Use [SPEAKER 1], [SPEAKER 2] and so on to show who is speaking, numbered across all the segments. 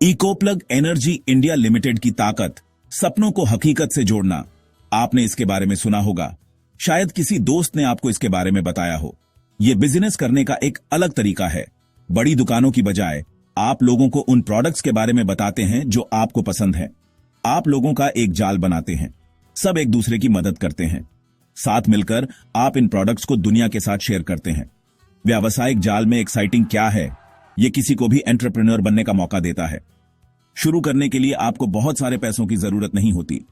[SPEAKER 1] इकोप्लग energy India limited की ताकत, सपनों को हकीकत से जोड़ना। आपने इसके बारे में सुना होगा, शायद किसी दोस्त ने आपको इसके बारे में बताया हो। यह बिजनेस करने का एक अलग तरीका है। बड़ी दुकानों की बजाय आप लोगों को उन प्रोडक्ट्स के बारे में बताते हैं जो आपको पसंद है। आप लोगों का एक जाल बनाते हैं, सब एक दूसरे की मदद करते हैं। साथ मिलकर आप इन प्रोडक्ट्स को दुनिया के साथ शेयर करते हैं। व्यावसायिक जाल में एक्साइटिंग क्या है? यह किसी को भी एंटरप्रेन्योर बनने का मौका देता है। शुरू करने के लिए आपको बहुत सारे पैसों की जरूरत नहीं होती।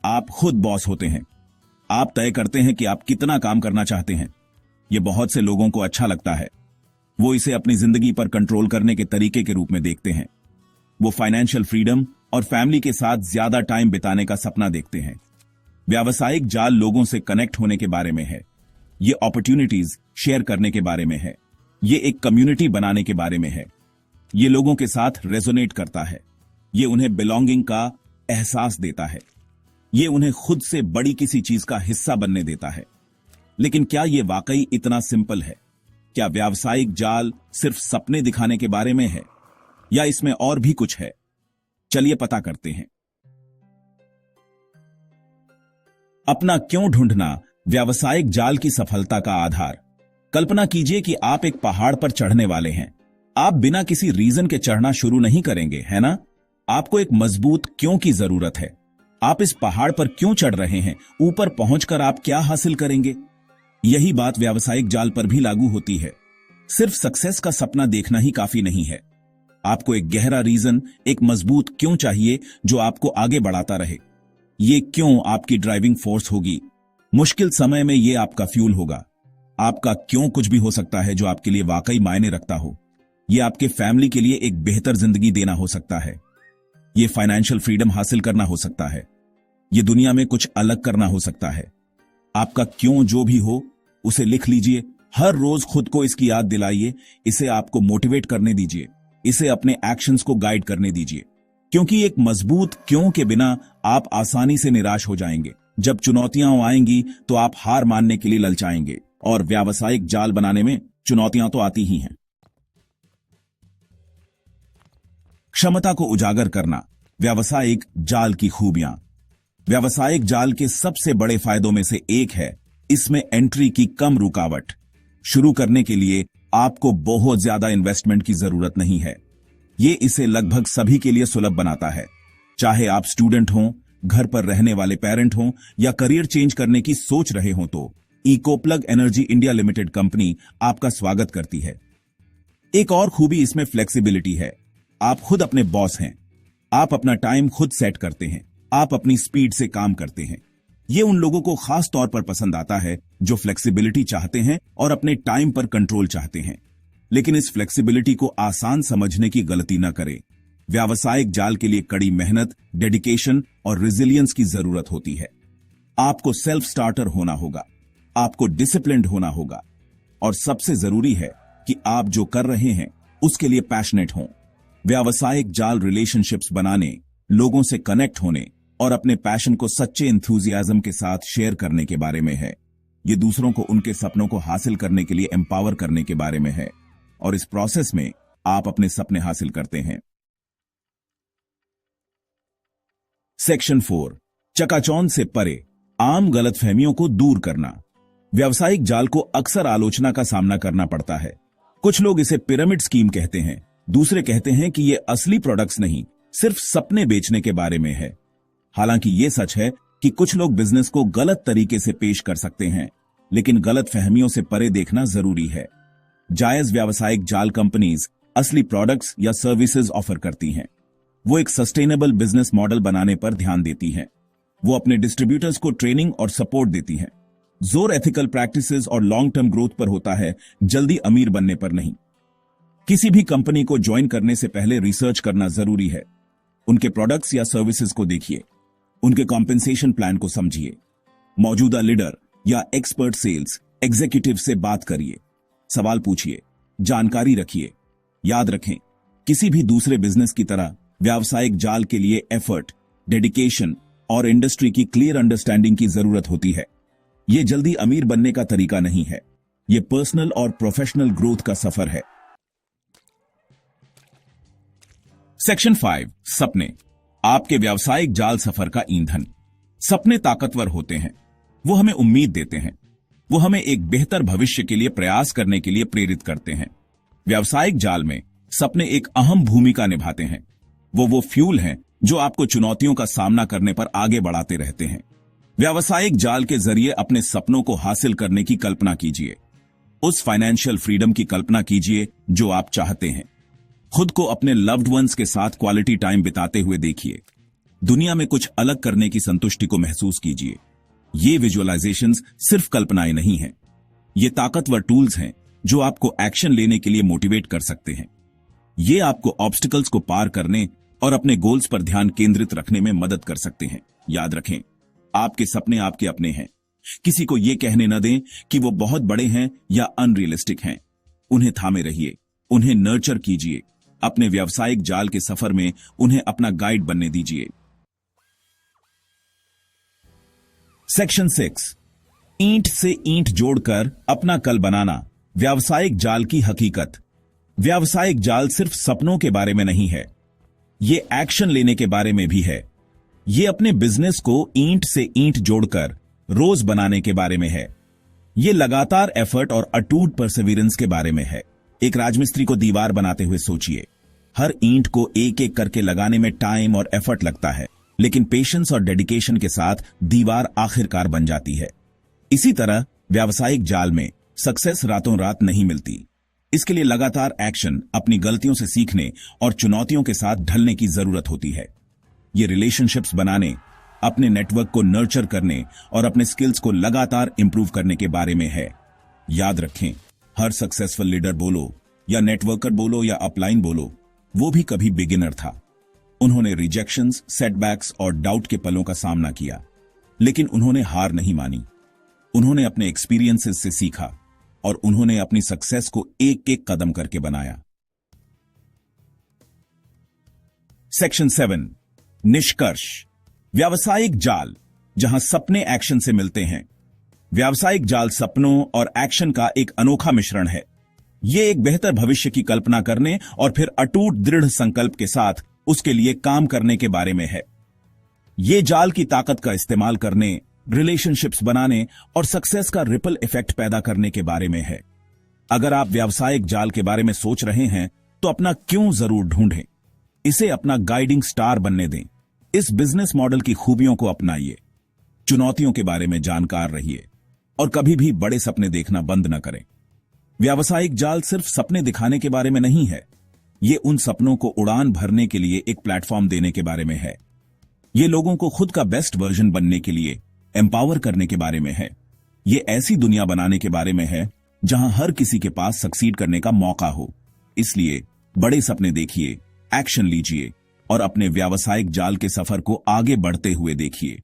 [SPEAKER 1] आप खुद बॉस होते हैं। आप तय करते हैं कि आप कितना काम करना चाहते हैं। यह बहुत से लोगों को अच्छा लगता है। वो इसे अपनी जिंदगी पर कंट्रोल करने के तरीके के रूप में देखते हैं। वो फाइनेंशियल फ्रीडम और फैमिली के साथ ज्यादा टाइम बिताने का सपना देखते हैं। व्यावसायिक जाल लोगों से कनेक्ट होने के बारे में है। ये अपॉर्चुनिटीज शेयर करने के बारे में है। ये एक कम्युनिटी बनाने के बारे में है। ये लोगों के साथ रेजोनेट करता है। ये उन्हें बिलोंगिंग का एहसास देता है। ये उन्हें खुद से बड़ी किसी चीज का हिस्सा बनने देता है। लेकिन क्या यह वाकई इतना सिंपल है? क्या व्यावसायिक जाल सिर्फ सपने दिखाने के बारे में है, या इसमें और भी कुछ है? चलिए पता करते हैं। अपना क्यों ढूंढना, व्यावसायिक जाल की सफलता का आधार। कल्पना कीजिए कि आप एक पहाड़ पर चढ़ने वाले हैं। आप बिना किसी रीजन के चढ़ना शुरू नहीं करेंगे, है ना? आपको एक मजबूत क्यों की जरूरत है। आप इस पहाड़ पर क्यों चढ़ रहे हैं? ऊपर पहुंचकर आप क्या हासिल करेंगे? यही बात व्यावसायिक जाल पर भी लागू होती है। सिर्फ सक्सेस का सपना देखना ही काफी नहीं है। आपको एक गहरा रीजन, एक मजबूत क्यों चाहिए जो आपको आगे बढ़ाता रहे। ये क्यों आपकी ड्राइविंग फोर्स होगी। मुश्किल समय में ये आपका फ्यूल होगा। आपका क्यों कुछ भी हो सकता है जो आपके लिए वाकई मायने रखता हो। यह आपके फैमिली के लिए एक बेहतर जिंदगी देना हो सकता है। यह फाइनेंशियल फ्रीडम हासिल करना हो सकता है। यह दुनिया में कुछ अलग करना हो सकता है। आपका क्यों जो भी हो, उसे लिख लीजिए। हर रोज खुद को इसकी याद दिलाइए। इसे आपको मोटिवेट करने दीजिए। इसे अपने एक्शंस को गाइड करने दीजिए। क्योंकि एक मजबूत क्यों के बिना आप आसानी से निराश हो जाएंगे। जब चुनौतियां आएंगी तो आप हार मानने के लिए ललचाएंगे। और व्यावसायिक जाल बनाने में चुनौतियां तो आती ही हैं। क्षमता को उजागर करना, व्यावसायिक जाल की खूबियां। व्यावसायिक जाल के सबसे बड़े फायदों में से एक है इसमें एंट्री की कम रुकावट। शुरू करने के लिए आपको बहुत ज्यादा इन्वेस्टमेंट की जरूरत नहीं है। यह इसे लगभग सभी के लिए सुलभ बनाता है। चाहे आप स्टूडेंट हों, घर पर रहने वाले पेरेंट हों, या करियर चेंज करने की सोच रहे हों, तो इकोप्लग एनर्जी इंडिया लिमिटेड कंपनी आपका स्वागत करती है। एक और खूबी इसमें फ्लेक्सिबिलिटी है। आप खुद अपने बॉस हैं। आप अपना टाइम खुद सेट करते हैं। आप अपनी स्पीड से काम करते हैं। यह उन लोगों को खास तौर पर पसंद आता है जो फ्लेक्सिबिलिटी चाहते हैं और अपने टाइम पर कंट्रोल चाहते हैं। लेकिन इस फ्लेक्सिबिलिटी को आसान समझने की गलती न करें। व्यावसायिक जाल के लिए कड़ी मेहनत, डेडिकेशन और रेजिलियंस की जरूरत होती है। आपको सेल्फ स्टार्टर होना होगा। आपको डिसिप्लिन्ड होना होगा। और सबसे जरूरी है कि आप जो कर रहे हैं उसके लिए पैशनेट हों। व्यावसायिक जाल रिलेशनशिप्स बनाने, लोगों से कनेक्ट होने और अपने पैशन को सच्चे एंथुजियाज्म के साथ शेयर करने के बारे में है। यह दूसरों को उनके सपनों को हासिल करने के लिए एम्पावर करने के बारे में है। और इस प्रोसेस में आप अपने सपने हासिल करते हैं। सेक्शन 4, चकाचौंध से परे, आम गलतफहमियों को दूर करना। व्यावसायिक जाल को अक्सर आलोचना का सामना करना पड़ता है। कुछ लोग इसे पिरामिड स्कीम कहते हैं। दूसरे कहते हैं कि यह असली प्रोडक्ट्स नहीं, सिर्फ सपने बेचने के बारे में है। हालांकि यह सच है कि कुछ लोग बिजनेस को गलत तरीके से पेश कर सकते हैं, लेकिन गलत फहमियों से परे देखना जरूरी है। जायज व्यावसायिक जाल कंपनीज असली प्रोडक्ट्स या सर्विसेज ऑफर करती हैं। वो एक सस्टेनेबल बिजनेस मॉडल बनाने पर ध्यान देती हैं। वो अपने डिस्ट्रीब्यूटर्स को ट्रेनिंग और सपोर्ट देती हैं। जोर एथिकल प्रैक्टिसेस और लॉन्ग टर्म ग्रोथ पर होता है, जल्दी अमीर बनने पर नहीं। किसी भी कंपनी को ज्वाइन करने से पहले रिसर्च करना जरूरी है। उनके प्रोडक्ट्स या सर्विसेज को देखिए। उनके कॉम्पेंसेशन प्लान को समझिए। मौजूदा लीडर या एक्सपर्ट सेल्स एग्जीक्यूटिव से बात करिए। सवाल पूछिए। जानकारी रखिए। याद रखें, किसी भी दूसरे बिजनेस की तरह व्यावसायिक जाल के लिए एफर्ट, डेडिकेशन और इंडस्ट्री की क्लियर अंडरस्टैंडिंग की जरूरत होती है। यह जल्दी अमीर बनने का तरीका नहीं है। यह पर्सनल और प्रोफेशनल ग्रोथ का सफर है। सेक्शन 5 सपने आपके व्यावसायिक जाल सफर का ईंधन। सपने ताकतवर होते हैं। वो हमें उम्मीद देते हैं। वो हमें एक बेहतर भविष्य के लिए प्रयास करने के लिए प्रेरित करते हैं। व्यावसायिक जाल में सपने एक अहम भूमिका निभाते हैं। वो फ्यूल हैं जो आपको चुनौतियों का सामना करने पर आगे बढ़ाते रहते हैं। व्यावसायिक जाल के जरिए अपने सपनों को हासिल करने की कल्पना कीजिए। उस फाइनेंशियल फ्रीडम की कल्पना कीजिए जो आप चाहते हैं। खुद को अपने लव्ड वंस के साथ क्वालिटी टाइम बिताते हुए देखिए। दुनिया में कुछ अलग करने की संतुष्टि को महसूस कीजिए। ये विजुअलाइजेशंस सिर्फ कल्पनाएं नहीं हैं। ये ताकतवर टूल्स हैं जो आपको एक्शन लेने के लिए मोटिवेट कर सकते हैं। ये आपको ऑब्स्टिकल्स को पार करने और अपने गोल्स पर ध्यान केंद्रित रखने में मदद कर सकते हैं। याद रखें, आपके सपने आपके अपने हैं। किसी को यह कहने न दें कि वो बहुत बड़े हैं या अनरियलिस्टिक हैं। उन्हें थामे रहिए, उन्हें नर्चर कीजिए। अपने व्यावसायिक जाल के सफर में उन्हें अपना गाइड बनने दीजिए। सेक्शन 6 ईंट से ईंट जोड़कर अपना कल बनाना। व्यावसायिक जाल की हकीकत। व्यावसायिक जाल सिर्फ सपनों के बारे में नहीं है, ये एक्शन लेने के बारे में भी है। ये अपने बिजनेस को ईंट से ईंट जोड़कर रोज बनाने के बारे में है। ये लगातार एफर्ट और अटूट परसेवरेंस के बारे में है। एक राजमिस्त्री को दीवार बनाते हुए सोचिए। हर ईंट को एक एक करके लगाने में टाइम और एफर्ट लगता है, लेकिन पेशेंस और डेडिकेशन के साथ दीवार आखिरकार बन जाती है। इसी तरह व्यावसायिक जाल में सक्सेस रातों रात नहीं मिलती। इसके लिए लगातार एक्शन, अपनी गलतियों से सीखने और चुनौतियों के साथ ढलने की जरूरत होती है। ये रिलेशनशिप्स बनाने, अपने नेटवर्क को नर्चर करने और अपने स्किल्स को लगातार इंप्रूव करने के बारे में है। याद रखें, हर सक्सेसफुल लीडर बोलो या नेटवर्कर बोलो या अपलाइन बोलो, वो भी कभी बिगिनर था। उन्होंने रिजेक्शंस, सेटबैक्स और डाउट के पलों का सामना किया, लेकिन उन्होंने हार नहीं मानी। उन्होंने अपने एक्सपीरियंसेस से सीखा और उन्होंने अपनी सक्सेस को एक एक कदम करके बनाया। सेक्शन 7 निष्कर्ष। व्यावसायिक जाल जहां सपने एक्शन से मिलते हैं। व्यावसायिक जाल सपनों और एक्शन का एक अनोखा मिश्रण है। यह एक बेहतर भविष्य की कल्पना करने और फिर अटूट दृढ़ संकल्प के साथ उसके लिए काम करने के बारे में है। यह जाल की ताकत का इस्तेमाल करने, रिलेशनशिप्स बनाने और सक्सेस का रिपल इफेक्ट पैदा करने के बारे में है। अगर आप व्यावसायिक जाल के बारे में सोच रहे हैं तो अपना क्यों जरूर ढूंढें। इसे अपना गाइडिंग स्टार बनने दें। इस बिजनेस मॉडल की खूबियों को अपनाइए। चुनौतियों के बारे में जानकार रहिए और कभी भी बड़े सपने देखना बंद न करें। व्यावसायिक जाल सिर्फ सपने दिखाने के बारे में नहीं है, ये उन सपनों को उड़ान भरने के लिए एक प्लेटफॉर्म देने के बारे में है। ये लोगों को खुद का बेस्ट वर्जन बनने के लिए एम्पावर करने के बारे में है। ये ऐसी दुनिया बनाने के बारे में है जहां हर किसी के पास सक्सीड करने का मौका हो। इसलिए बड़े सपने देखिए, एक्शन लीजिए और अपने व्यावसायिक जाल के सफर को आगे बढ़ते हुए देखिए।